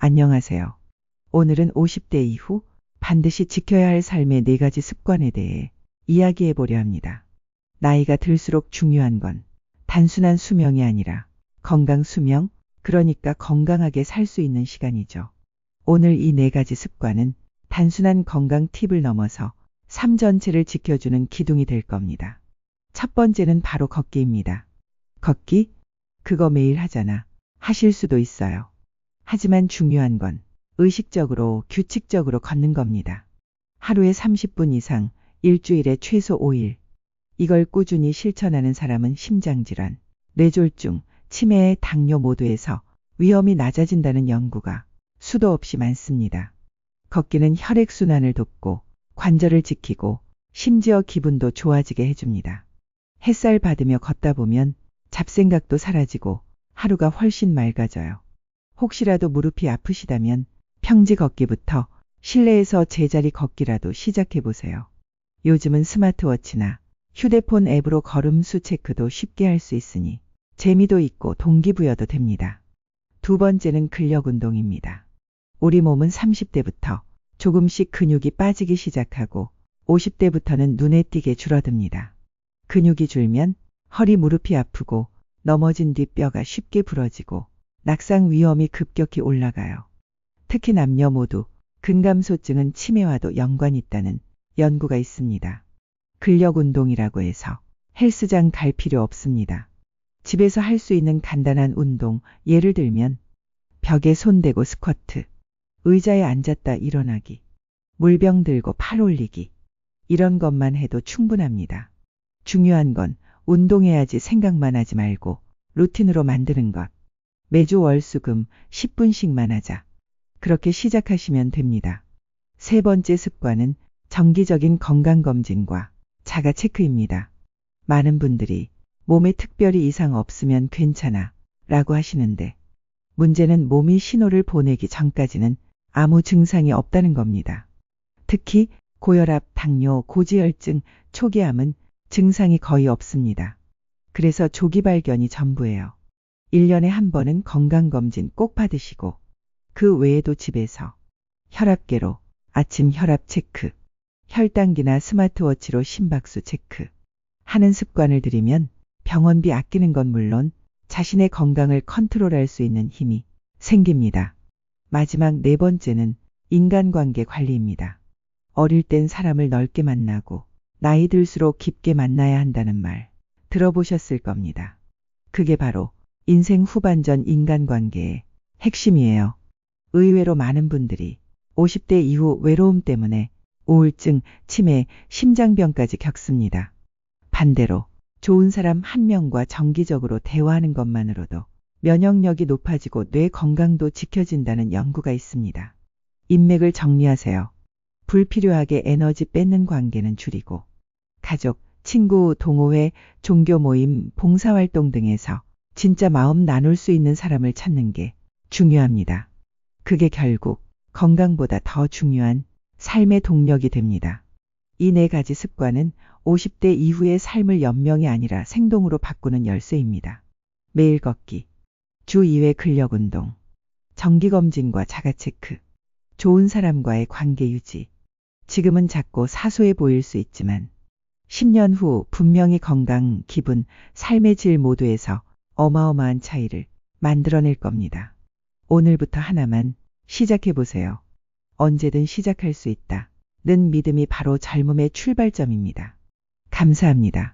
안녕하세요. 오늘은 50대 이후 반드시 지켜야 할 삶의 4가지 습관에 대해 이야기해 보려 합니다. 나이가 들수록 중요한 건 단순한 수명이 아니라 건강 수명, 그러니까 건강하게 살 수 있는 시간이죠. 오늘 이 4가지 습관은 단순한 건강 팁을 넘어서 삶 전체를 지켜주는 기둥이 될 겁니다. 첫 번째는 바로 걷기입니다. 걷기? 그거 매일 하잖아. 하실 수도 있어요. 하지만 중요한 건 의식적으로, 규칙적으로 걷는 겁니다. 하루에 30분 이상, 일주일에 최소 5일. 이걸 꾸준히 실천하는 사람은 심장질환, 뇌졸중, 치매, 당뇨 모두에서 위험이 낮아진다는 연구가 수도 없이 많습니다. 걷기는 혈액순환을 돕고 관절을 지키고 심지어 기분도 좋아지게 해줍니다. 햇살 받으며 걷다 보면 잡생각도 사라지고 하루가 훨씬 맑아져요. 혹시라도 무릎이 아프시다면 평지 걷기부터 실내에서 제자리 걷기라도 시작해 보세요. 요즘은 스마트워치나 휴대폰 앱으로 걸음수 체크도 쉽게 할 수 있으니 재미도 있고 동기부여도 됩니다. 두 번째는 근력 운동입니다. 우리 몸은 30대부터 조금씩 근육이 빠지기 시작하고 50대부터는 눈에 띄게 줄어듭니다. 근육이 줄면 허리 무릎이 아프고 넘어진 뒤 뼈가 쉽게 부러지고 낙상 위험이 급격히 올라가요. 특히 남녀 모두 근감소증은 치매와도 연관이 있다는 연구가 있습니다. 근력 운동이라고 해서 헬스장 갈 필요 없습니다. 집에서 할 수 있는 간단한 운동, 예를 들면 벽에 손대고 스쿼트, 의자에 앉았다 일어나기, 물병 들고 팔 올리기, 이런 것만 해도 충분합니다. 중요한 건 운동해야지 생각만 하지 말고 루틴으로 만드는 것. 매주 월수금 10분씩만 하자. 그렇게 시작하시면 됩니다. 세 번째 습관은 정기적인 건강검진과 자가체크입니다. 많은 분들이 몸에 특별히 이상 없으면 괜찮아 라고 하시는데 문제는 몸이 신호를 보내기 전까지는 아무 증상이 없다는 겁니다. 특히 고혈압, 당뇨, 고지혈증, 초기암은 증상이 거의 없습니다. 그래서 조기 발견이 전부예요. 1년에 한 번은 건강검진 꼭 받으시고 그 외에도 집에서 혈압계로 아침 혈압 체크, 혈당기나 스마트워치로 심박수 체크 하는 습관을 들이면 병원비 아끼는 건 물론 자신의 건강을 컨트롤할 수 있는 힘이 생깁니다. 마지막 4번째는 인간관계 관리입니다. 어릴 땐 사람을 넓게 만나고 나이 들수록 깊게 만나야 한다는 말 들어보셨을 겁니다. 그게 바로 인생 후반전 인간관계의 핵심이에요. 의외로 많은 분들이 50대 이후 외로움 때문에 우울증, 치매, 심장병까지 겪습니다. 반대로 좋은 사람 한 명과 정기적으로 대화하는 것만으로도 면역력이 높아지고 뇌 건강도 지켜진다는 연구가 있습니다. 인맥을 정리하세요. 불필요하게 에너지 뺏는 관계는 줄이고 가족, 친구, 동호회, 종교 모임, 봉사활동 등에서 진짜 마음 나눌 수 있는 사람을 찾는 게 중요합니다. 그게 결국 건강보다 더 중요한 삶의 동력이 됩니다. 이 4가지 습관은 50대 이후의 삶을 연명이 아니라 생동으로 바꾸는 열쇠입니다. 매일 걷기, 주 2회 근력 운동, 정기검진과 자가체크, 좋은 사람과의 관계 유지. 지금은 작고 사소해 보일 수 있지만 10년 후 분명히 건강, 기분, 삶의 질 모두에서 어마어마한 차이를 만들어낼 겁니다. 오늘부터 하나만 시작해 보세요. 언제든 시작할 수 있다. 는 믿음이 바로 젊음의 출발점입니다. 감사합니다.